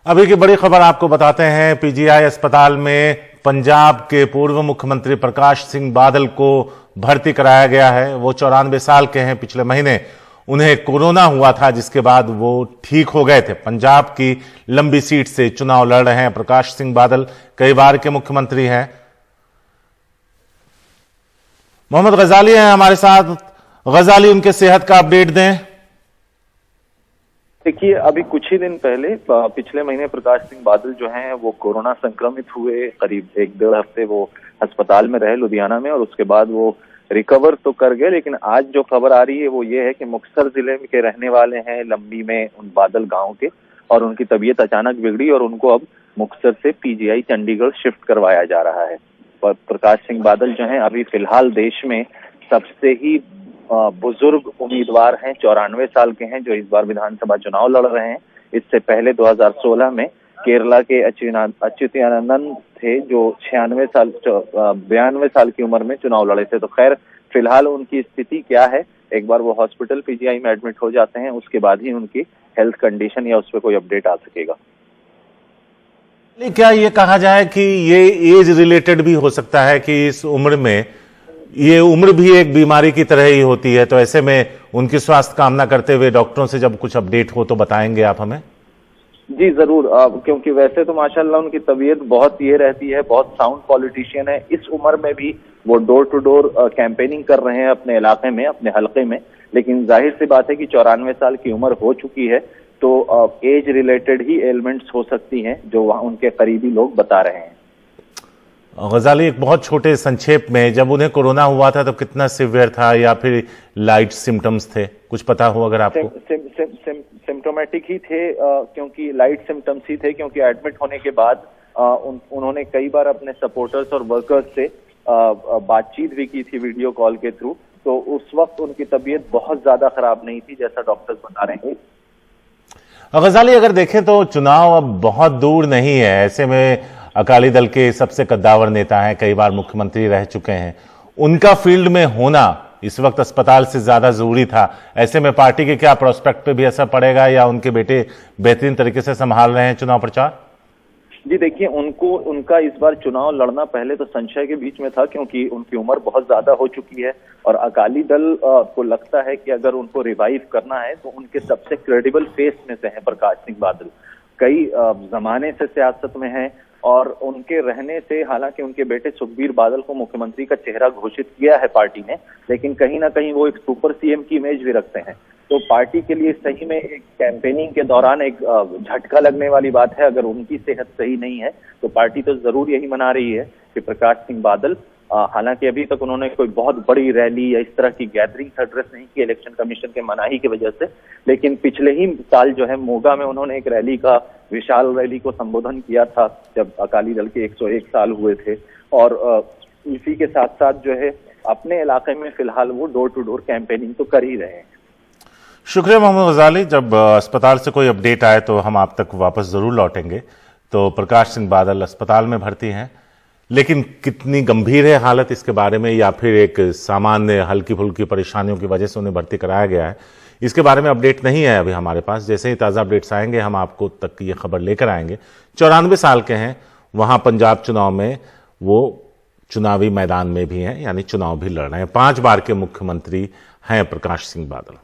अभी की बड़ी खबर आपको बताते हैं। पीजीआई अस्पताल में पंजाब के पूर्व मुख्यमंत्री प्रकाश सिंह बादल को भर्ती कराया गया है। वो 94 साल के हैं। पिछले महीने उन्हें कोरोना हुआ था, जिसके बाद वो ठीक हो गए थे। पंजाब की लंबी सीट से चुनाव लड़ रहे हैं प्रकाश सिंह बादल, कई बार के मुख्यमंत्री हैं। मोहम्मद गजाली हैं हमारे साथ। गजाली, उनके सेहत का अपडेट दें। देखिए, अभी कुछ ही दिन पहले पिछले महीने प्रकाश सिंह बादल जो हैं वो कोरोना संक्रमित हुए। करीब 1-1.5 हफ्ते वो अस्पताल में रहे लुधियाना में, और उसके बाद वो रिकवर तो कर गए। लेकिन आज जो खबर आ रही है वो ये है कि मुक्तसर जिले के रहने वाले हैं, लंबी में उन बादल गांव के, और उनकी तबीयत अचानक बिगड़ी और उनको अब मुक्तसर से पीजीआई चंडीगढ़ शिफ्ट करवाया जा रहा है। प्रकाश सिंह बादल जो हैं अभी फिलहाल देश में सबसे ही बुजुर्ग उम्मीदवार हैं। 94 साल के हैं जो इस बार विधानसभा चुनाव लड़ रहे हैं। इससे पहले 2016 में केरला के अच्युतानंदन थे जो 92 साल की उम्र में चुनाव लड़े थे। तो खैर, फिलहाल उनकी स्थिति क्या है, एक बार वो हॉस्पिटल पीजीआई में एडमिट हो जाते हैं, उसके बाद ही उनकी हेल्थ कंडीशन या उस पर कोई अपडेट आ सकेगा। क्या ये कहा जाए कि ये एज रिलेटेड भी हो सकता है कि इस उम्र में, ये उम्र भी एक बीमारी की तरह ही होती है, तो ऐसे में उनकी स्वास्थ्य कामना करते हुए डॉक्टरों से जब कुछ अपडेट हो तो बताएंगे आप हमें? जी जरूर, क्योंकि वैसे तो माशाल्लाह उनकी तबीयत बहुत ये रहती है, बहुत साउंड पॉलिटिशियन है। इस उम्र में भी वो डोर टू डोर कैंपेनिंग कर रहे हैं अपने इलाके में, अपने हलके में। लेकिन जाहिर सी बात है कि 94 साल की उम्र हो चुकी है, तो एज रिलेटेड ही एलिमेंट्स हो सकती हैं जो वहां उनके करीबी लोग बता रहे हैं। गजाली, एक बहुत छोटे संक्षेप में, जब उन्हें कोरोना हुआ था तब कितना सिवियर था या फिर लाइट सिम्टम्स थे, कुछ पता हो अगर आपको? सिम्टोमेटिक ही थे, क्योंकि लाइट सिम्टम्स ही थे, क्योंकि एडमिट होने के बाद उन्होंने कई बार अपने सपोर्टर्स और वर्कर्स से बातचीत भी की थी वीडियो कॉल के थ्रू। तो उस वक्त उनकी तबीयत बहुत ज्यादा खराब नहीं थी जैसा डॉक्टर्स बता रहे हैं। गजाली, अगर देखें तो चुनाव अब बहुत दूर नहीं है। ऐसे में अकाली दल के सबसे कद्दावर नेता हैं, कई बार मुख्यमंत्री रह चुके हैं, उनका फील्ड में होना इस वक्त अस्पताल से ज्यादा जरूरी था। ऐसे में पार्टी के क्या प्रोस्पेक्ट पे भी असर पड़ेगा, या उनके बेटे बेहतरीन तरीके से संभाल रहे हैं चुनाव प्रचार? जी देखिए, उनका इस बार चुनाव लड़ना पहले तो संशय के बीच में था, क्योंकि उनकी उम्र बहुत ज्यादा हो चुकी है, और अकाली दल को लगता है कि अगर उनको रिवाइव करना है तो उनके सबसे क्रेडिबल फेस में से हैं प्रकाश सिंह बादल। कई जमाने से सियासत में हैं, और उनके रहने से, हालांकि उनके बेटे सुखबीर बादल को मुख्यमंत्री का चेहरा घोषित किया है पार्टी ने, लेकिन कहीं ना कहीं वो एक सुपर सीएम की इमेज भी रखते हैं। तो पार्टी के लिए सही में एक कैंपेनिंग के दौरान एक झटका लगने वाली बात है। अगर उनकी सेहत सही नहीं है तो पार्टी तो जरूर यही मना रही है कि प्रकाश सिंह बादल, हालांकि अभी तक उन्होंने कोई बहुत बड़ी रैली या इस तरह की गैदरिंग एड्रेस नहीं की इलेक्शन कमीशन के मनाही की वजह से, लेकिन पिछले ही साल जो है मोगा में उन्होंने एक रैली का, विशाल रैली को संबोधन किया था जब अकाली दल के 101 साल हुए थे। और इसी के साथ साथ जो है अपने इलाके में फिलहाल वो डोर टू डोर कैंपेनिंग तो कर ही रहे हैं। शुक्रिया मोहम्मद गजाली। जब अस्पताल से कोई अपडेट आए तो हम आप तक वापस जरूर लौटेंगे। तो प्रकाश सिंह बादल अस्पताल में भर्ती हैं, लेकिन कितनी गंभीर है हालत इसके बारे में, या फिर एक सामान्य हल्की फुल्की परेशानियों की वजह से उन्हें भर्ती कराया गया है, इसके बारे में अपडेट नहीं है अभी हमारे पास। जैसे ही ताज़ा अपडेट्स आएंगे हम आपको तक ये खबर लेकर आएंगे। 94 साल के हैं, वहां पंजाब चुनाव में वो चुनावी मैदान में भी हैं, यानी चुनाव भी लड़ रहे हैं। 5 बार के मुख्यमंत्री हैं प्रकाश सिंह बादल।